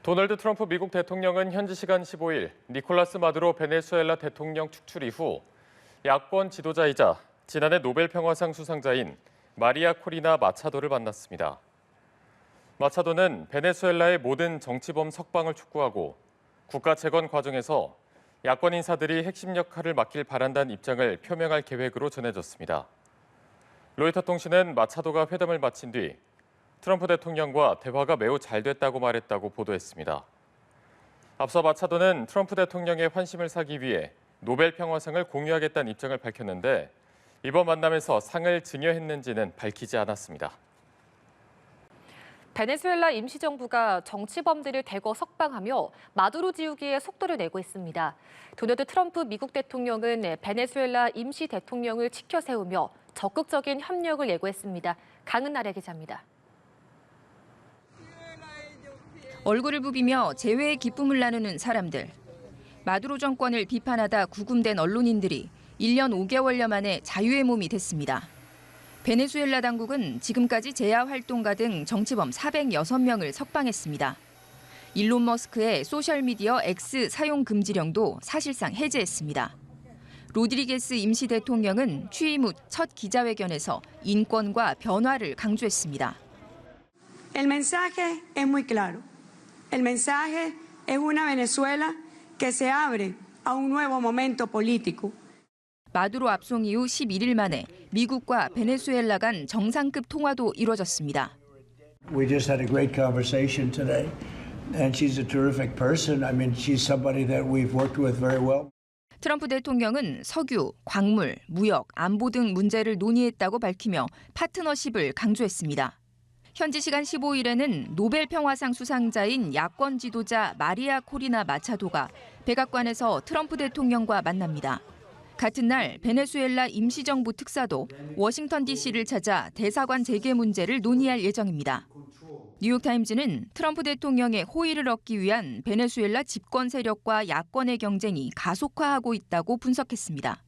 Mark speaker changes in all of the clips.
Speaker 1: 도널드 트럼프 미국 대통령은 현지 시간 15일 니콜라스 마두로 베네수엘라 대통령 축출 이후 야권 지도자이자 지난해 노벨 평화상 수상자인 마리아 코리나 마차도를 만났습니다. 마차도는 베네수엘라의 모든 정치범 석방을 촉구하고 국가 재건 과정에서 야권 인사들이 핵심 역할을 맡길 바란다는 입장을 표명할 계획으로 전해졌습니다. 로이터 통신은 마차도가 회담을 마친 뒤 트럼프 대통령과 대화가 매우 잘 됐다고 말했다고 보도했습니다. 앞서 마차도는 트럼프 대통령의 환심을 사기 위해 노벨 평화상을 공유하겠다는 입장을 밝혔는데 이번 만남에서 상을 증여했는지는 밝히지 않았습니다.
Speaker 2: 베네수엘라 임시정부가 정치범들을 대거 석방하며 마두로 지우기에 속도를 내고 있습니다. 도널드 트럼프 미국 대통령은 베네수엘라 임시 대통령을 지켜 세우며 적극적인 협력을 예고했습니다. 강은나래 기자입니다.
Speaker 3: 얼굴을 부비며 재회의 기쁨을 나누는 사람들. 마두로 정권을 비판하다 구금된 언론인들이 1년 5개월여 만에 자유의 몸이 됐습니다. 베네수엘라 당국은 지금까지 재야 활동가 등 정치범 406명을 석방했습니다. 일론 머스크의 소셜미디어 X 사용 금지령도 사실상 해제했습니다. 로드리게스 임시 대통령은 취임 후 첫 기자회견에서 인권과 변화를 강조했습니다.
Speaker 4: El mensaje es muy claro. El mensaje es una Venezuela que se abre a un nuevo momento político.
Speaker 3: 마두로 압송 이후 11일 만에 미국과 베네수엘라 간 정상급 통화도 이뤄졌습니다.
Speaker 5: We just had a great conversation today, and she's a terrific person. I mean, she's somebody that we've worked with very well.
Speaker 3: 트럼프 대통령은 석유, 광물, 무역, 안보 등 문제를 논의했다고 밝히며 파트너십을 강조했습니다. 현지 시간 15일에는 노벨 평화상 수상자인 야권 지도자 마리아 코리나 마차도가 백악관에서 트럼프 대통령과 만납니다. 같은 날 베네수엘라 임시정부 특사도 워싱턴 DC를 찾아 대사관 재개 문제를 논의할 예정입니다. 뉴욕타임즈는 트럼프 대통령의 호의를 얻기 위한 베네수엘라 집권 세력과 야권의 경쟁이 가속화하고 있다고 분석했습니다.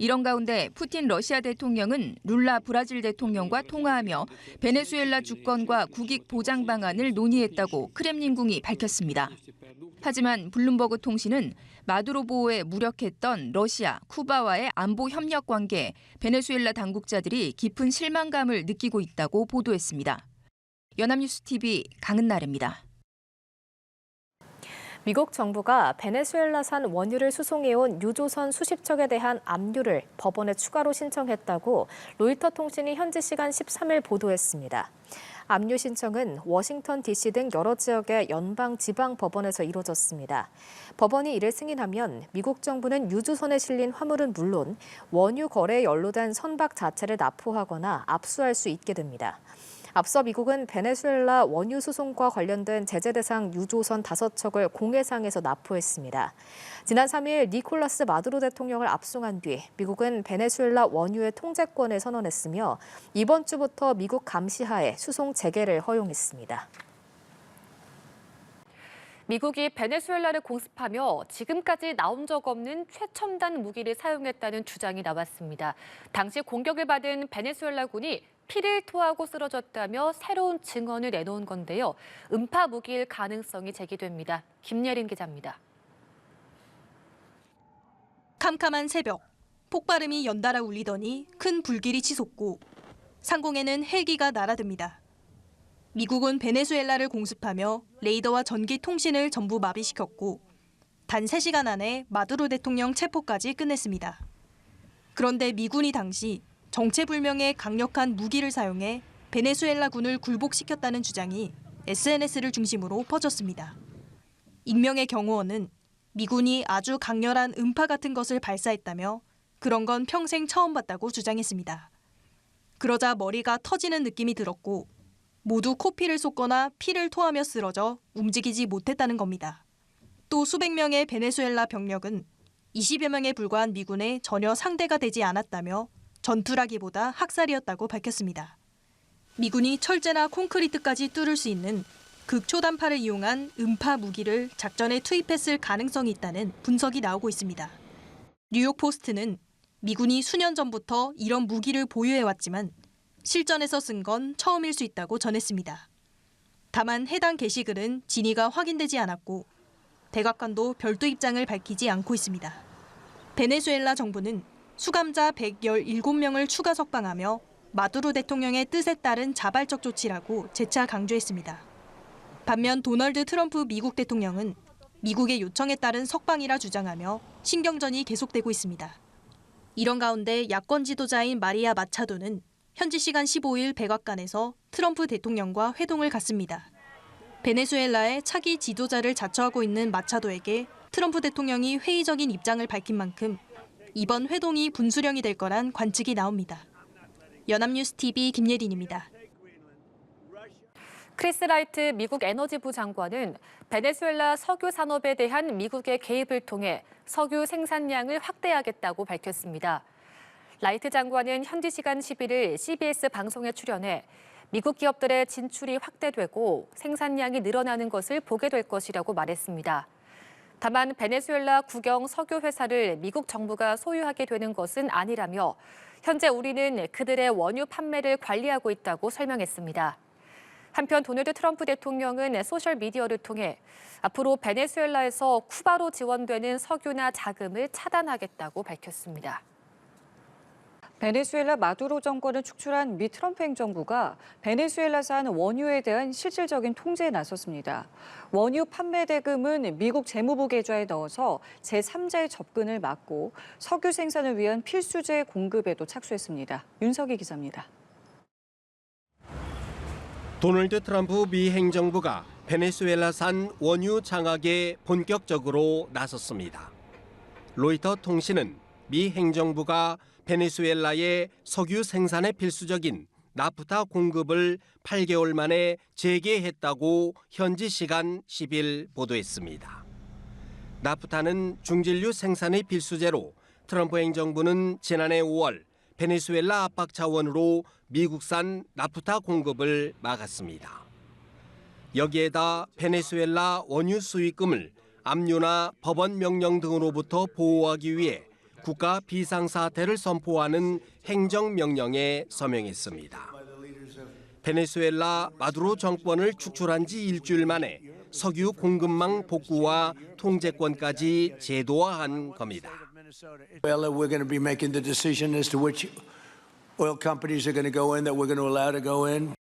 Speaker 3: 이런 가운데 푸틴 러시아 대통령은 룰라 브라질 대통령과 통화하며 베네수엘라 주권과 국익 보장 방안을 논의했다고 크렘린궁이 밝혔습니다. 하지만 블룸버그 통신은 마두로 보호에 무력했던 러시아, 쿠바와의 안보 협력 관계에 베네수엘라 당국자들이 깊은 실망감을 느끼고 있다고 보도했습니다. 연합뉴스 TV 강은나래입니다.
Speaker 2: 미국 정부가 베네수엘라산 원유를 수송해온 유조선 수십 척에 대한 압류를 법원에 추가로 신청했다고 로이터 통신이 현지 시간 13일 보도했습니다. 압류 신청은 워싱턴 DC 등 여러 지역의 연방 지방 법원에서 이루어졌습니다. 법원이 이를 승인하면 미국 정부는 유조선에 실린 화물은 물론 원유 거래에 연루된 선박 자체를 납포하거나 압수할 수 있게 됩니다. 앞서 미국은 베네수엘라 원유 수송과 관련된 제재 대상 유조선 5척을 공해상에서 납포했습니다. 지난 3일 니콜라스 마두로 대통령을 압송한 뒤 미국은 베네수엘라 원유의 통제권을 선언했으며 이번 주부터 미국 감시하에 수송 재개를 허용했습니다. 미국이 베네수엘라를 공습하며 지금까지 나온 적 없는 최첨단 무기를 사용했다는 주장이 나왔습니다. 당시 공격을 받은 베네수엘라군이 피를 토하고 쓰러졌다며 새로운 증언을 내놓은 건데요. 음파 무기일 가능성이 제기됩니다. 김예린 기자입니다.
Speaker 6: 캄캄한 새벽, 폭발음이 연달아 울리더니 큰 불길이 치솟고 상공에는 헬기가 날아듭니다. 미국은 베네수엘라를 공습하며 레이더와 전기 통신을 전부 마비시켰고 단 3시간 안에 마두로 대통령 체포까지 끝냈습니다. 그런데 미군이 당시 정체불명의 강력한 무기를 사용해 베네수엘라군을 굴복시켰다는 주장이 SNS를 중심으로 퍼졌습니다. 익명의 경호원은 미군이 아주 강렬한 음파 같은 것을 발사했다며 그런 건 평생 처음 봤다고 주장했습니다. 그러자 머리가 터지는 느낌이 들었고 모두 코피를 쏟거나 피를 토하며 쓰러져 움직이지 못했다는 겁니다. 또 수백 명의 베네수엘라 병력은 20여 명에 불과한 미군에 전혀 상대가 되지 않았다며 전투라기보다 학살이었다고 밝혔습니다. 미군이 철제나 콘크리트까지 뚫을 수 있는 극초단파를 이용한 음파 무기를 작전에 투입했을 가능성이 있다는 분석이 나오고 있습니다. 뉴욕포스트는 미군이 수년 전부터 이런 무기를 보유해왔지만 실전에서 쓴 건 처음일 수 있다고 전했습니다. 다만 해당 게시글은 진위가 확인되지 않았고 백악관도 별도 입장을 밝히지 않고 있습니다. 베네수엘라 정부는 수감자 117명을 추가 석방하며 마두로 대통령의 뜻에 따른 자발적 조치라고 재차 강조했습니다. 반면 도널드 트럼프 미국 대통령은 미국의 요청에 따른 석방이라 주장하며 신경전이 계속되고 있습니다. 이런 가운데 야권 지도자인 마리아 마차도는 현지 시간 15일 백악관에서 트럼프 대통령과 회동을 갖습니다. 베네수엘라의 차기 지도자를 자처하고 있는 마차도에게 트럼프 대통령이 회의적인 입장을 밝힌 만큼 이번 회동이 분수령이 될 거란 관측이 나옵니다. 연합뉴스 TV 김예린입니다.
Speaker 2: 크리스 라이트 미국 에너지부 장관은 베네수엘라 석유 산업에 대한 미국의 개입을 통해 석유 생산량을 확대하겠다고 밝혔습니다. 라이트 장관은 현지 시간 11일 CBS 방송에 출연해 미국 기업들의 진출이 확대되고 생산량이 늘어나는 것을 보게 될 것이라고 말했습니다. 다만 베네수엘라 국영 석유 회사를 미국 정부가 소유하게 되는 것은 아니라며 현재 우리는 그들의 원유 판매를 관리하고 있다고 설명했습니다. 한편 도널드 트럼프 대통령은 소셜미디어를 통해 앞으로 베네수엘라에서 쿠바로 지원되는 석유나 자금을 차단하겠다고 밝혔습니다.
Speaker 7: 베네수엘라 마두로 정권을 축출한 미 트럼프 행정부가 베네수엘라산 원유에 대한 실질적인 통제에 나섰습니다. 원유 판매 대금은 미국 재무부 계좌에 넣어서 제3자의 접근을 막고 석유 생산을 위한 필수재 공급에도 착수했습니다. 윤석희 기자입니다.
Speaker 8: 도널드 트럼프 미 행정부가 베네수엘라산 원유 장악에 본격적으로 나섰습니다. 로이터 통신은 미 행정부가 베네수엘라의 석유 생산에 필수적인 나프타 공급을 8개월 만에 재개했다고 현지 시간 10일 보도했습니다. 나프타는 중진류 생산의 필수재로 트럼프 행정부는 지난해 5월 베네수엘라 압박 차원으로 미국산 나프타 공급을 막았습니다. 여기에다 베네수엘라 원유 수익금을 압류나 법원 명령 등으로부터 보호하기 위해 국가 비상사태를 선포하는 행정명령에 서명했습니다. 베네수엘라 마두로 정권을 축출한 지 일주일 만에 석유 공급망 복구와 통제권까지 제도화한 겁니다.
Speaker 5: We're going to be making the decision as to which oil companies are going to go in that we're going to allow to go in.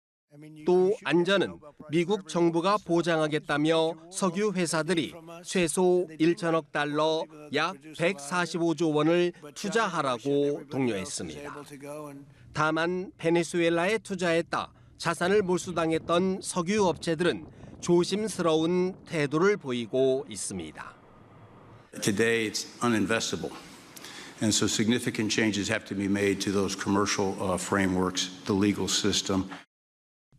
Speaker 8: 또 안전은 미국 정부가 보장하겠다며 석유 회사들이 최소 1천억 달러 약 145조 원을 투자하라고 독려했습니다. 다만 베네수엘라에 투자했다 자산을 몰수당했던 석유 업체들은 조심스러운 태도를 보이고 있습니다.
Speaker 9: Today it's uninvestable. And so significant changes have to be made to those commercial frameworks, the legal system.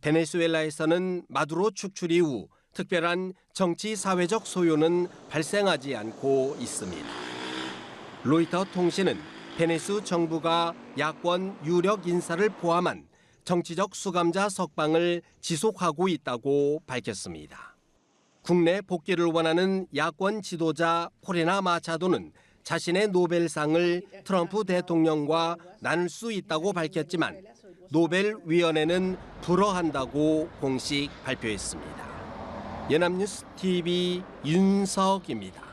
Speaker 8: 베네수엘라에서는 마두로 축출 이후 특별한 정치 사회적 소요는 발생하지 않고 있습니다. 로이터 통신은 베네수 정부가 야권 유력 인사를 포함한 정치적 수감자 석방을 지속하고 있다고 밝혔습니다. 국내 복귀를 원하는 야권 지도자 코리나 마차도는 자신의 노벨상을 트럼프 대통령과 나눌 수 있다고 밝혔지만 노벨위원회는 불허한다고 공식 발표했습니다. 연합뉴스 TV 윤석입니다.